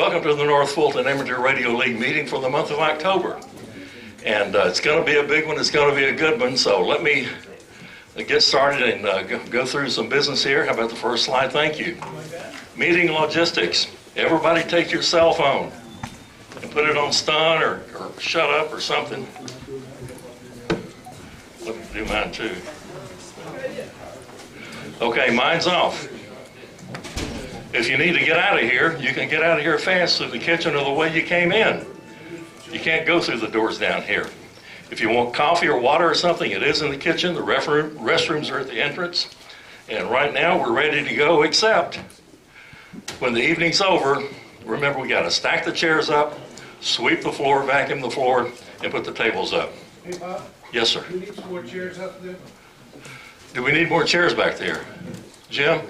Welcome to the North Fulton Amateur Radio League meeting for the month of October. And it's going to be a big one, it's going to be a good one, so let me get started and go through some business here. How about the first slide? Thank you. Meeting logistics. Everybody take your cell phone and put it on stun or shut up or something. Let me do mine too. Okay, mine's off. If you need to get out of here, you can get out of here fast through the kitchen or the way you came in. You can't go through the doors down here. If you want coffee or water or something, it is in the kitchen. The restrooms are at the entrance. And right now we're ready to go, except when the evening's over, remember we got to stack the chairs up, sweep the floor, vacuum the floor, and put the tables up. Hey, Bob? Yes, sir. Do we need some more chairs up there? Do we need more chairs back there? Jim?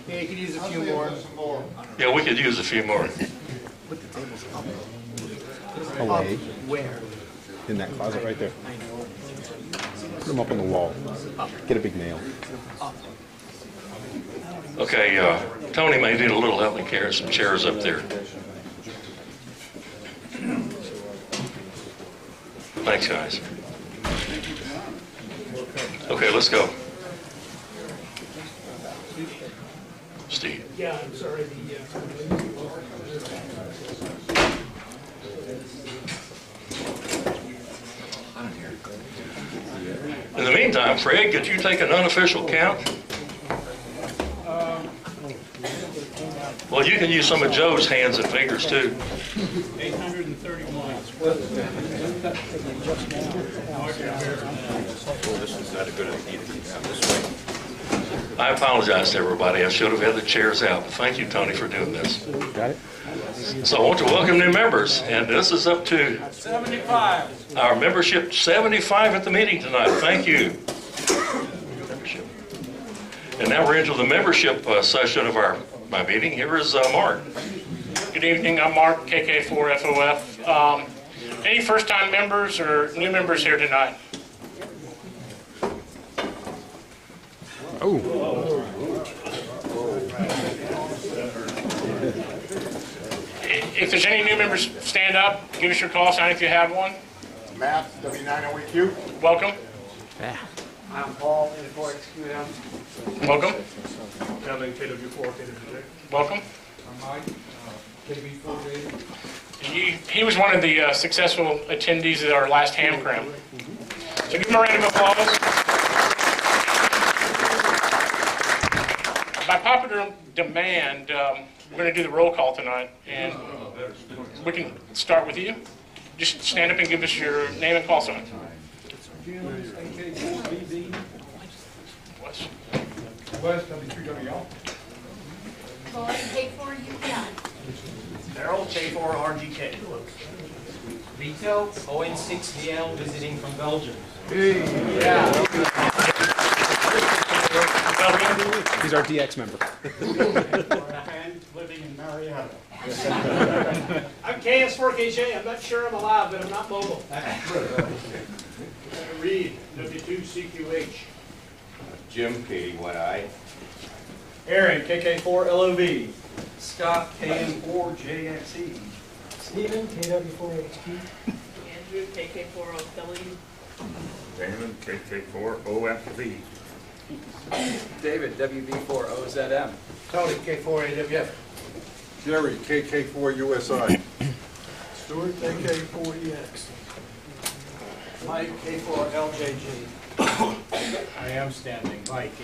Yeah, you could use a few more. Yeah, we could use a few more. Put the tables up. Away Where? in that closet right there. Put them up on the wall. Get a big nail. Okay, Tony may need a little help in carrying some chairs up there. Thanks, guys. Okay, let's go. Steve. Yeah, I'm sorry. In the meantime, Fred, could you take an unofficial count? Well, you can use some of Joe's hands and fingers too. 831. This is not a good idea to keep out this way. I apologize to everybody. I should have had the chairs out. But thank you, Tony, for doing this. Got it? So I want to welcome new members, and this is up to 75. our membership, 75 at the meeting tonight. Thank you. Membership. And now we're into the membership session of my meeting. Here is Mark. Good evening, I'm Mark, KK4FOF. Any first-time members or new members here tonight? Oh, If there's any new members, stand up, give us your call sign if you have one. Matt, W9OEQ. Welcome, I'm Paul, N4XQM. welcome, Kevin, KW4, KWJ. welcome. I'm Mike, KB4A. He was one of the successful attendees at our last ham cram. So give him a round of applause. By popular demand, we're going to do the roll call tonight, and we can start with you. Just stand up and give us your name and call sign. Jim, AK4BB. Wes. West, W3WL. Lloyd, K4UPI. Daryl, K4RGK. Vito, ON6VL, visiting from Belgium. he's our DX member. Living in Marietta. I'm KS4KJ. I'm not sure I'm alive, but I'm not mobile. Reed, W2CQH. Jim, KD1I. Aaron, KK4LOV. Scott, KN4JXE. Stephen, KW4HP. Andrew, KK4OW. Damon, KK4OFV. David, WB4OZM. Tony, K4AWF. Jerry, KK4USI. Stuart, KK4EX. Mike, K4LJG. I am standing. Mike,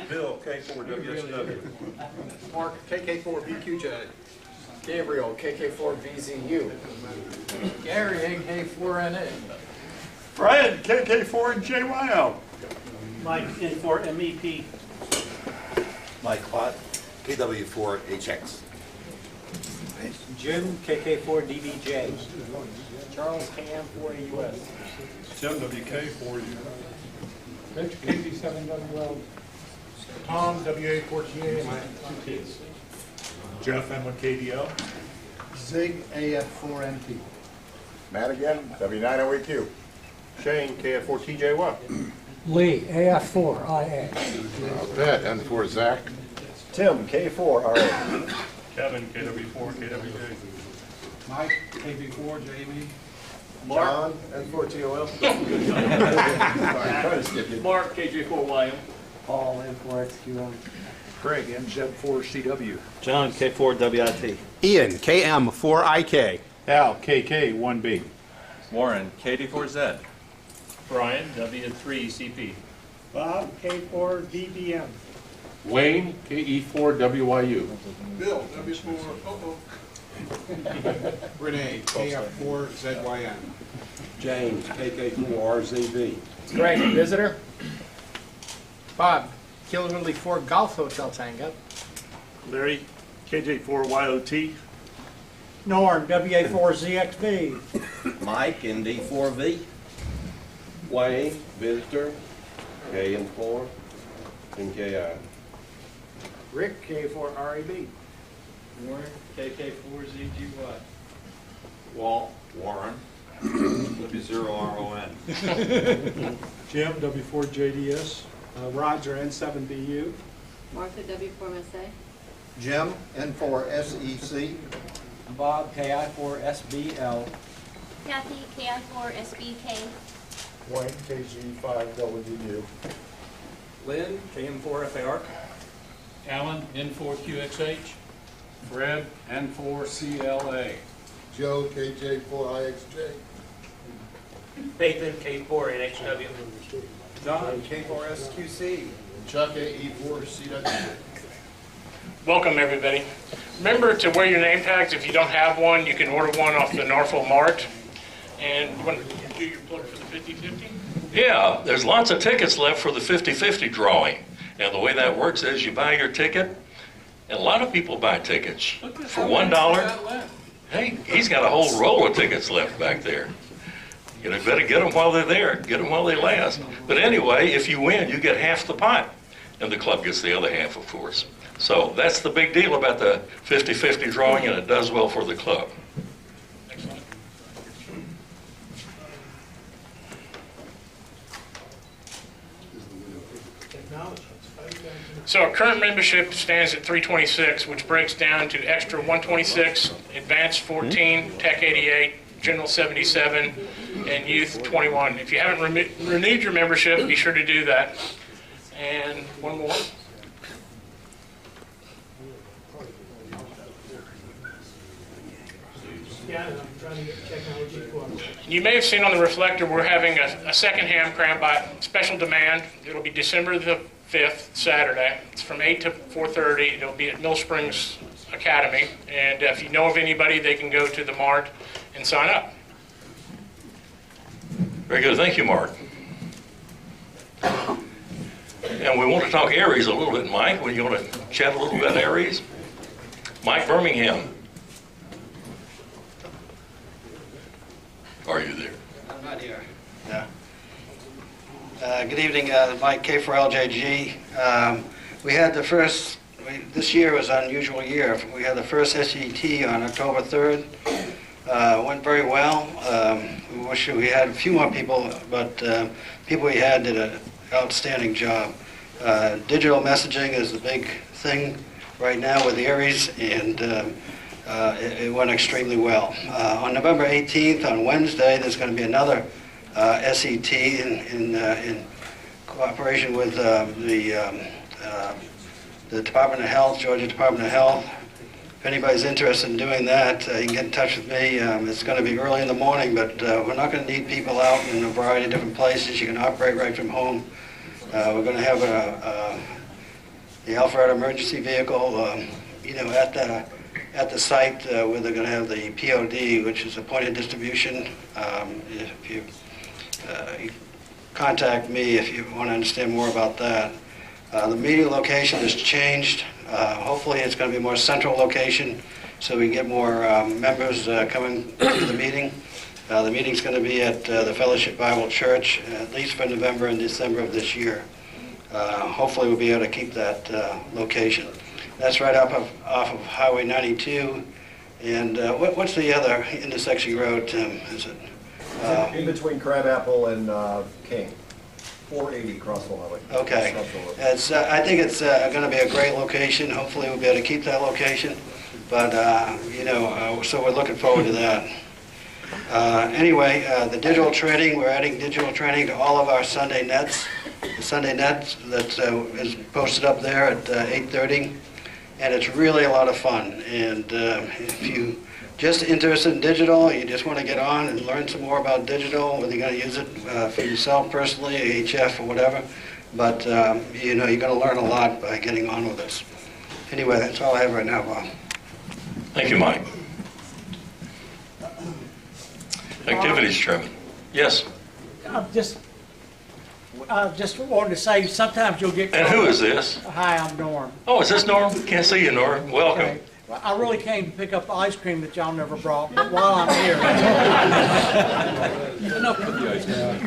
Bill, K4WSW. Mark, KK4BQJ. Gabriel, KK4VZU. Gary, AK4NA. Fred, KK4JYL. Mike, N4MEP. Mike Klott, KW4HX. Jim, KK4DBJ. Charles, KM4AUS. Tim, WK4U. Rich, KB7WL. Tom, WA4TA, my 2 kids. Jeff, N1KDL. Zig, AF4NT. Matt again, W9OEQ. Shane, KF4TJY. Lee, AF4IA. Bet, N4 Zach. Tim, K4RA. Kevin, KW4, KWJ. Mike, KB4, JB. John, N4TOL. Trying to skip you. Mark, KJ4YM. Paul, N4XQM. Craig, MZ4CW. John, K4WIT. Ian, KM4IK. Al, KK1B. Warren, KD4Z. Brian, W3CP. Bob, K4VBM. Wayne, KE4WYU. Bill, W4, Renee, KF4ZYN. James, KK4RZV. Greg, visitor. Bob, Killerly 4 Golf Hotel Tango. Larry, KJ4YOT. Norm, WA4ZXB. Mike, ND4V. Wayne, Visitor, KN4, NKI. Rick, K4RAB. Warren, KK4ZGY. Walt, Warren, W0RON. Jim, W4JDS. Roger, N7BU. Martha, W4MSA. Jim, N4SEC. Bob, KI4SBL. Kathy, KI4SBK. Wayne, KG5WU. Lynn, KM4FAR. Alan, N4QXH. Fred, N4CLA. Joe, KJ4IXJ. Nathan, K4NHW. Don, K4SQC. Chuck, AE4CW. Welcome, everybody. Remember to wear your name tags. If you don't have one, you can order one off the NFARL Mart. And you want to do your plug for the 50/50? Yeah, there's lots of tickets left for the 50/50 drawing. And the way that works is you buy your ticket, and a lot of people buy tickets for $1. Hey, he's got a whole roll of tickets left back there. You know, better get them while they're there, get them while they last. But anyway, if you win, you get half the pot, and the club gets the other half, of course. So that's the big deal about the 50/50 drawing, and it does well for the club. Excellent. So our current membership stands at 326, which breaks down to extra 126, advanced 14, tech 88, general 77, and youth 21. If you haven't renewed your membership, be sure to do that. And one more. You may have seen on the reflector we're having a second ham cram by special demand. It'll be December the 5th, Saturday. It's from 8 to 4:30. It'll be at Mill Springs Academy. And if you know of anybody, they can go to the Mart and sign up. Very good, thank you, Mark. And we want to talk Aries a little bit, Mike. You want to chat a little about Aries? Mike Birmingham. Are you there? I'm not here. Yeah. Good evening, Mike K4LJG. We had the first, this year was an unusual year. We had the first SET on October 3rd. Went very well. We wish we had a few more people, but people we had did an outstanding job. Digital messaging is the big thing right now with the Aries, and it went extremely well. On November 18th, on Wednesday, there's going to be another SET in cooperation with the Department of Health, Georgia Department of Health. If anybody's interested in doing that, you can get in touch with me. It's going to be early in the morning, but we're not going to need people out in a variety of different places. You can operate right from home. We're going to have the Alpharetta emergency vehicle, at the site where they're going to have the POD, which is a point of distribution. If you contact me if you want to understand more about that. The meeting location has changed. Hopefully it's going to be a more central location so we can get more members coming to the meeting. The meeting's going to be at the Fellowship Bible Church, at least for November and December of this year. Hopefully we'll be able to keep that location. That's right off of Highway 92. And what's the other intersection road, Tim? Is it? In between Crabapple and King. 480 Crossville Highway. Okay. It's, I think it's going to be a great location. Hopefully we'll be able to keep that location. But, so we're looking forward to that. Anyway, the digital training, we're adding digital training to all of our Sunday nets. The Sunday net that is posted up there at 8:30. And it's really a lot of fun. And if you just interested in digital, you just want to get on and learn some more about digital, whether you're going to use it for yourself personally, HF or whatever. But, you're going to learn a lot by getting on with this. Anyway, that's all I have right now, Bob. Thank you, Mike. Activities Chairman. Yes. Just wanted to say, sometimes you'll get... And who is this? Hi, I'm Norm. Oh, is this Norm? Can't see you, Norm. Welcome. Okay. Well, I really came to pick up the ice cream that y'all never brought, but while I'm here...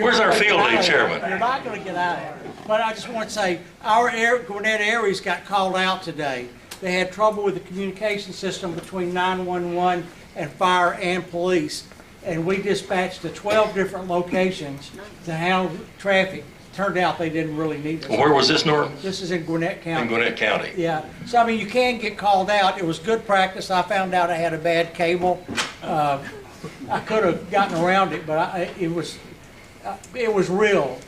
Where's our field day chairman? You're not going to get out of here. But I just want to say, our Gwinnett Aries got called out today. They had trouble with the communication system between 911 and fire and police. And we dispatched to 12 different locations to handle traffic. Turned out they didn't really need us. Where was this, Norm? This is in Gwinnett County. In Gwinnett County. Yeah. So, I mean, you can get called out. It was good practice. I found out I had a bad cable. I could have gotten around it, but it was real.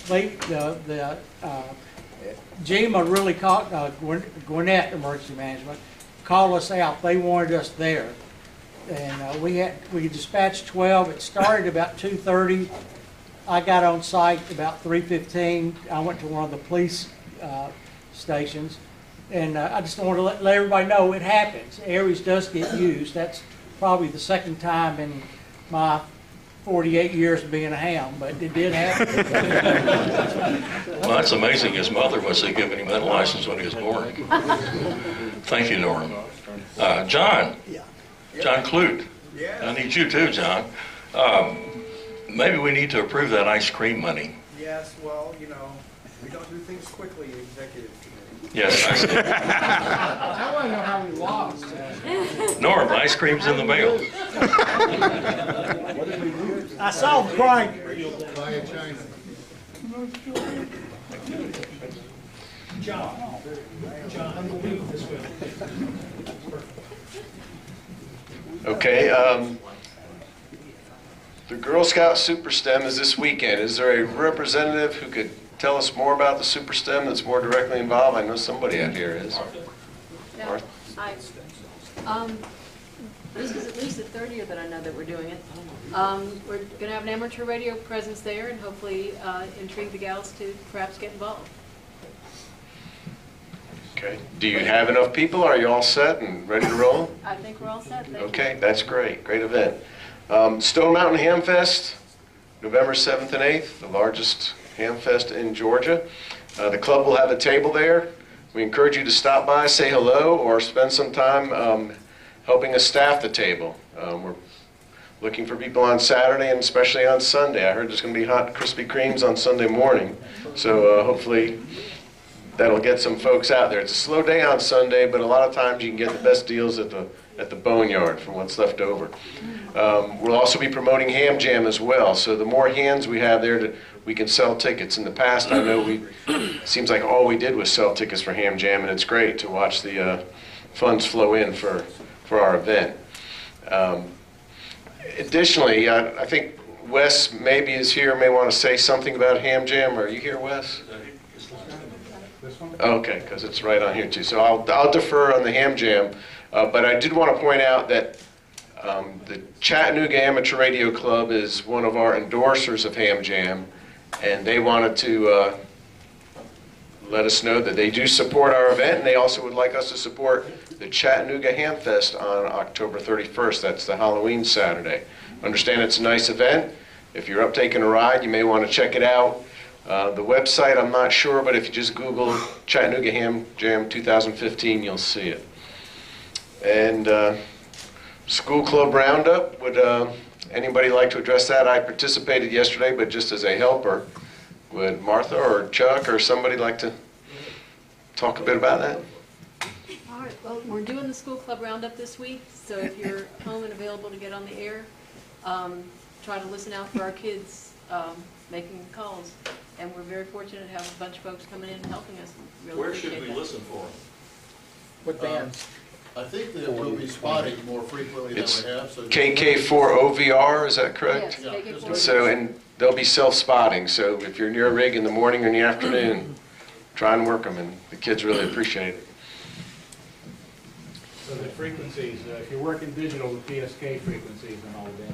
GEMA really called, Gwinnett Emergency Management, called us out. They wanted us there. And we dispatched 12. It started about 2:30. I got on site about 3:15. I went to one of the police stations, and I just want to let everybody know it happens. Aries does get used. That's probably the second time in my 48 years of being a ham, but it did happen. Well, that's amazing. His mother must have given him that license when he was born. Thank you, Norm. John. John Clute. I need you too, John. Maybe we need to approve that ice cream money. Yes, well, we don't do things quickly in executive committee. Yes, I see. I want to know how we lost. Norm, ice cream's in the mail. I saw the crying. John, move this way. Okay, the Girl Scout Super STEM is this weekend. Is there a representative who could tell us more about the Super STEM that's more directly involved? I know somebody out here is. Yeah, Martha? This is at least the third year that I know that we're doing it. We're going to have an amateur radio presence there and hopefully intrigue the gals to perhaps get involved. Okay. Do you have enough people? Are you all set and ready to roll? I think we're all set. Thank you. Okay, that's great. Great event. Stone Mountain Ham Fest, November 7th and 8th, the largest ham fest in Georgia. The club will have a table there. We encourage you to stop by, say hello, or spend some time helping us staff the table. We're looking for people on Saturday and especially on Sunday. I heard there's going to be hot Krispy Kremes on Sunday morning, so hopefully that'll get some folks out there. It's a slow day on Sunday, but a lot of times you can get the best deals at the boneyard from what's left over. We'll also be promoting Ham Jam as well, so the more hands we have there, we can sell tickets. In the past, I know it seems like all we did was sell tickets for Ham Jam, and it's great to watch the funds flow in for our event. Additionally, I think Wes maybe is here, may want to say something about Ham Jam. Are you here, Wes? Okay, because it's right on here too. So I'll defer on the Ham Jam, but I did want to point out that the Chattanooga Amateur Radio Club is one of our endorsers of Ham Jam, and they wanted to let us know that they do support our event, and they also would like us to support the Chattanooga Ham Fest on October 31st. That's the Halloween Saturday. Understand it's a nice event. If you're up taking a ride, you may want to check it out. The website, I'm not sure, but if you just Google Chattanooga Ham Jam 2015, you'll see it. And School Club Roundup, would anybody like to address that? I participated yesterday, but just as a helper. Would Martha or Chuck or somebody like to talk a bit about that? All right, well, we're doing the School Club Roundup this week, so if you're home and available to get on the air, try to listen out for our kids' making calls. And we're very fortunate to have a bunch of folks coming in and helping us. Really Where should appreciate we that. listen for them? What bands? I think that we'll be spotting more frequently than It's we have, so. KK4OVR, is that correct? Yes, KK4. So, and they'll be self-spotting, so if you're near a rig in the morning or in the afternoon, try and work them, and the kids really appreciate it. So the frequencies, if you're working digital, the PSK frequencies and all of that.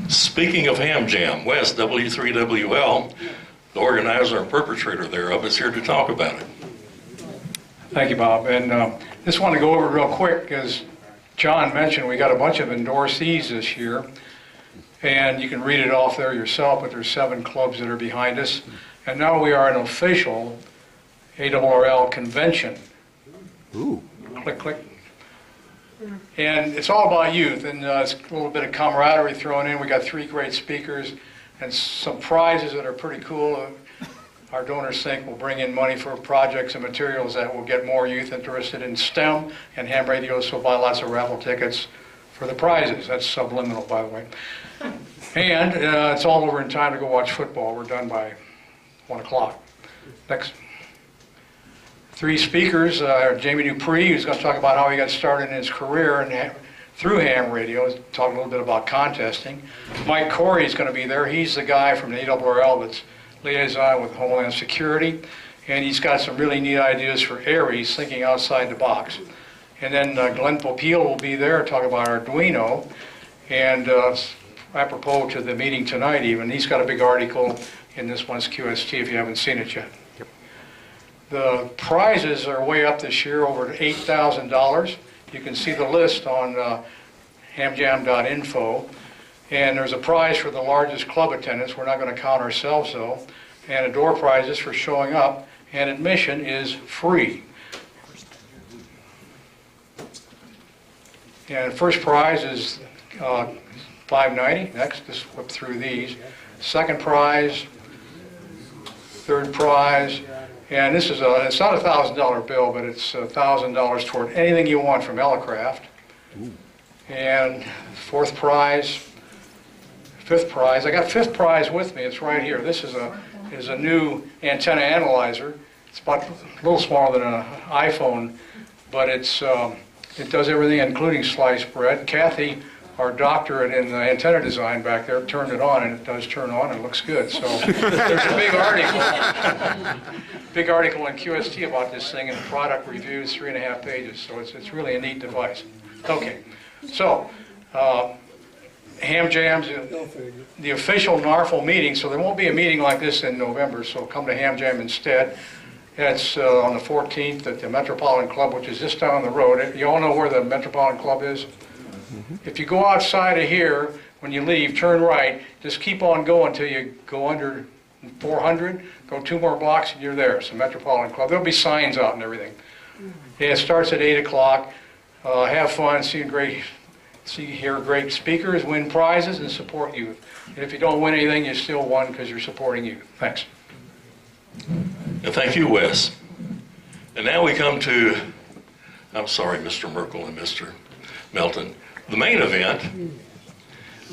Speaking of Ham Jam, Wes, W3WL, the organizer and perpetrator thereof, is here to talk about it. Thank you, Bob. And just want to go over real quick, as John mentioned, we got a bunch of endorsees this year, and you can read it off there yourself, but there's 7 clubs that are behind us. And now we are an official ARRL convention. Ooh. Click, click. And it's all about youth, and it's a little bit of camaraderie thrown in. We got 3 great speakers and some prizes that are pretty cool. Our donors think will bring in money for projects and materials that will get more youth interested in STEM and ham radios, so buy lots of raffle tickets for the prizes. That's subliminal, by the way. And it's all over in time to go watch football. We're done by 1 o'clock. Next. 3 speakers, Jamie Dupree, who's going to talk about how he got started in his career and through ham radio, talk a little bit about contesting. Mike Corey is going to be there. He's the guy from the ARRL that's liaison with Homeland Security, and he's got some really neat ideas for Aries, thinking outside the box. And then Glenn Popeil will be there, talk about Arduino, and apropos to the meeting tonight even, he's got a big article in this month's QST if you haven't seen it yet. The prizes are way up this year, over $8,000. You can see the list on hamjam.info. And there's a prize for the largest club attendance. We're not going to count ourselves, though. And a door prizes for showing up. And admission is free. And first prize is $5.90. Next, just flip through these. Second prize, third prize. And this is it's not a $1,000 bill, but it's $1,000 toward anything you want from Elecraft. And fourth prize, fifth prize. I got fifth prize with me. It's right here. This is a new antenna analyzer. It's about a little smaller than an iPhone, but it does everything, including sliced bread. Kathy, our doctorate in antenna design back there, turned it on, and it does turn on and looks good. So there's a big article in QST about this thing, and product reviews, 3.5 pages. So it's really a neat device. Okay, so Ham Jam's the official NARFL meeting, so there won't be a meeting like this in November, so come to Ham Jam instead. It's on the 14th at the Metropolitan Club, which is just down the road. You all know where the Metropolitan Club is? If you go outside of here, when you leave, turn right, just keep on going until you go under 400, go 2 more blocks and you're there. It's the Metropolitan Club. There'll be signs out and everything. Yeah, it starts at 8 o'clock. Have fun, hear great speakers, win prizes, and support youth. And if you don't win anything, you still won because you're supporting youth. Thanks. And thank you, Wes. And now we come to, I'm sorry, Mr. Merkel and Mr. Melton, the main event,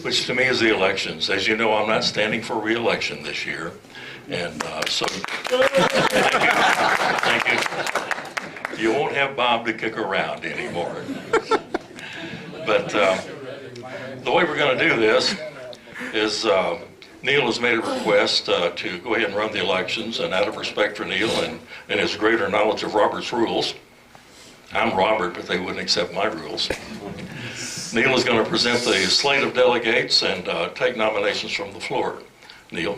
which to me is the elections. As you know, I'm not standing for re-election this year, and so thank you. You won't have Bob to kick around anymore. But the way we're going to do this is Neil has made a request to go ahead and run the elections, and out of respect for Neil and his greater knowledge of Robert's rules, I'm Robert, but they wouldn't accept my rules. Neil is going to present the slate of delegates and take nominations from the floor. Neil.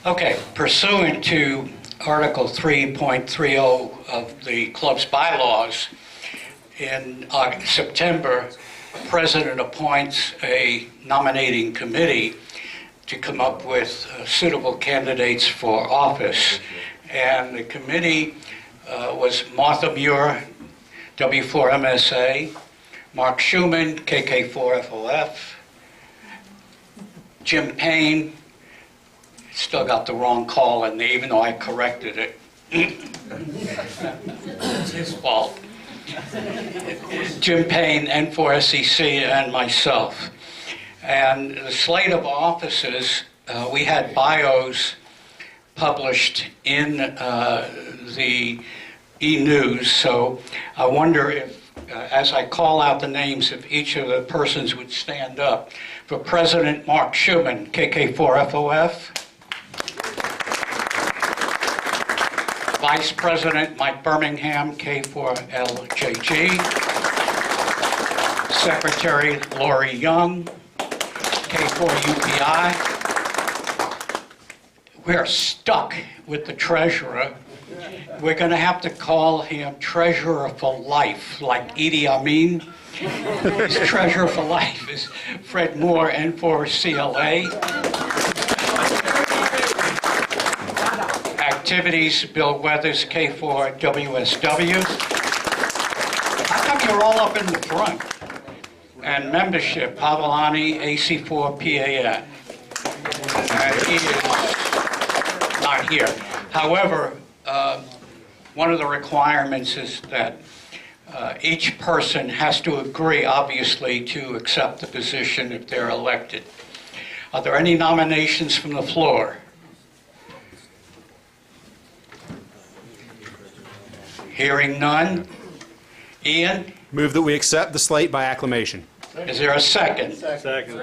Okay, pursuant to Article 3.30 of the club's bylaws, in September, the president appoints a nominating committee to come up with suitable candidates for office. And the committee was Martha Muir, W4MSA, Mark Schumann, KK4FOF, Jim Payne, still got the wrong call in there, even though I corrected it It's his fault. Jim Payne, N4SEC, and myself. And the slate of offices, we had bios published in the e-news, so I wonder if, as I call out the names of each of the persons would stand up. For President Mark Schuman, KK4FOF. Vice President Mike Birmingham, K4LJG. Secretary Lori Young, K4UPI. We're stuck with the treasurer. We're going to have to call him treasurer for life, like Idi Amin. His treasurer for life is Fred Moore, N4CLA. Activities, Bill Weathers, K4WSW. How come you're all up in the front? And membership, Pavolani, AC4PAN. And he is not here. However, one of the requirements is that each person has to agree, obviously, to accept the position if they're elected. Are there any nominations from the floor? Hearing none. Ian? Move that we accept the slate by acclamation. Is there a second? Second.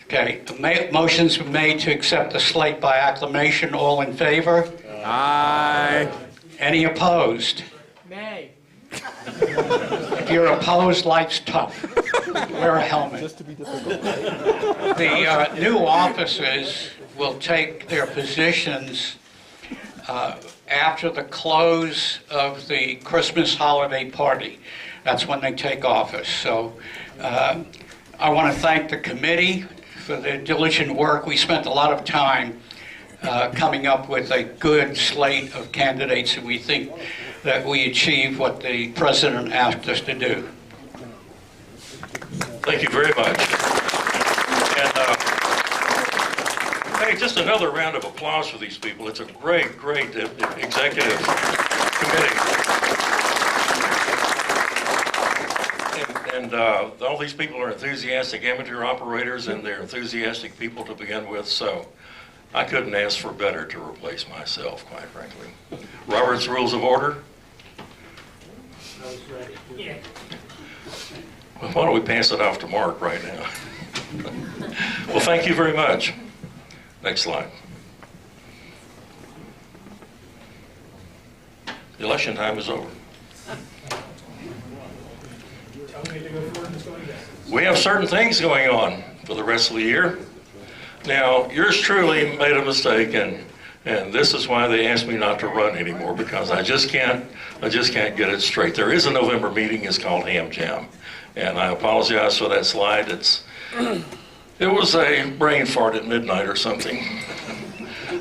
Okay, motions been made to accept the slate by acclamation. All in favor? Aye. Any opposed? Nay. If you're opposed, life's tough. Wear a helmet. Just to be difficult. The new officers will take their positions after the close of the Christmas holiday party. That's when they take office. So I want to thank the committee for their diligent work. We spent a lot of time coming up with a good slate of candidates, and we think that we achieved what the president asked us to do. Thank you very much. And hey, just another round of applause for these people. It's a great, great executive committee. And all these people are enthusiastic amateur operators, and they're enthusiastic people to begin with, so I couldn't ask for better to replace myself, quite frankly. Robert's Rules of Order. Yeah. Well, why don't we pass it off to Mark right now? Well, thank you very much. Next slide. The election time is over. We have certain things going on for the rest of the year. Now, yours truly made a mistake, and this is why they asked me not to run anymore, because I just can't get it straight. There is a November meeting. It's called Ham Jam, and I apologize for that slide. It was a brain fart at midnight or something.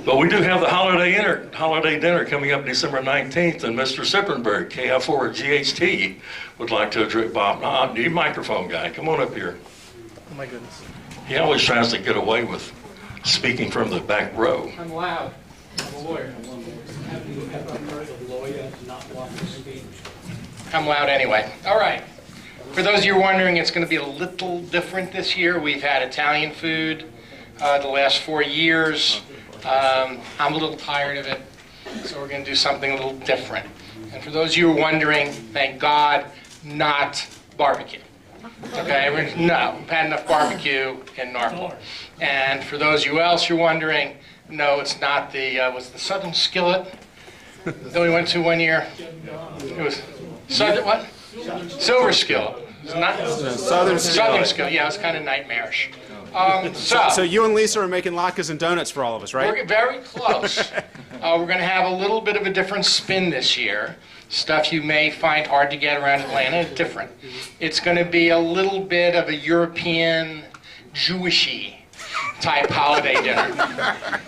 But we do have the holiday dinner coming up December 19th, and Mr. Sippenberg, KI4GHT, would like to address Bob. Need microphone guy, come on up here. Oh my goodness. He always tries to get away with speaking from the back row. I'm loud. I'm a lawyer. I'm loud anyway. All right. For those of you wondering, it's going to be a little different this year. We've had Italian food the last 4 years. I'm a little tired of it, so we're going to do something a little different. And for those of you who are wondering, thank God, not barbecue. Okay, no, we've had enough barbecue in Norfolk. And for those of you else who are wondering, no, it's not the, what's the Southern Skillet that we went to one year? It was, Southern, what? Silver Skillet. It's not, Southern Skillet, yeah, it was kind of nightmarish. So you and Lisa are making latkes and donuts for all of us, right? We're very close. We're going to have a little bit of a different spin this year. Stuff you may find hard to get around Atlanta, different. It's going to be a little bit of a European, Jewishy type holiday dinner.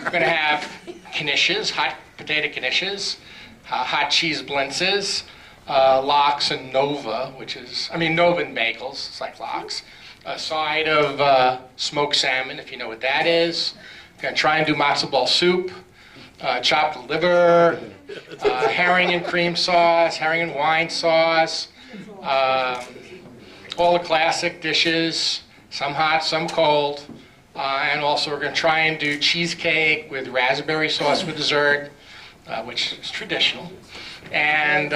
We're going to have knishes, hot potato knishes, hot cheese blintzes, lox and Nova, Nova and bagels, it's like lox. A side of smoked salmon, if you know what that is. Going to try and do matzo ball soup. chopped liver, herring and cream sauce, herring and wine sauce, all the classic dishes, some hot, some cold. And also we're going to try and do cheesecake with raspberry sauce for dessert, which is traditional. And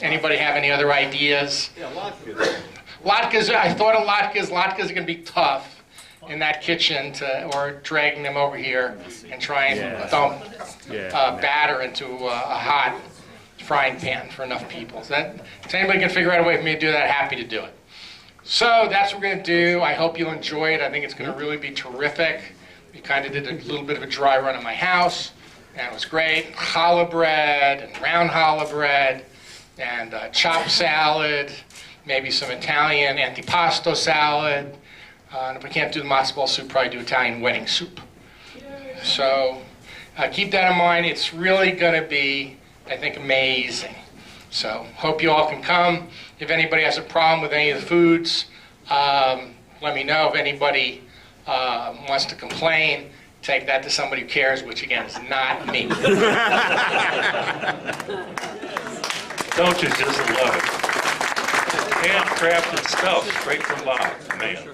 anybody have any other ideas? Yeah, latkes. Latkes, I thought of latkes. Latkes are going to be tough in that kitchen, or dragging them over here and try and dump batter into a hot frying pan for enough people. So if anybody can figure out a way for me to do that, happy to do it. So that's what we're going to do. I hope you'll enjoy it. I think it's going to really be terrific. We kind of did a little bit of a dry run at my house, and it was great. Challah bread and round challah bread and chopped salad, maybe some Italian antipasto salad. And if we can't do the matzo ball soup, probably do Italian wedding soup. So keep that in mind. It's really going to be, I think, amazing. So hope you all can come. If anybody has a problem with any of the foods, let me know. If anybody wants to complain, take that to somebody who cares, which again is not me. Don't you just love it? Handcrafted stuff straight from Bob, man.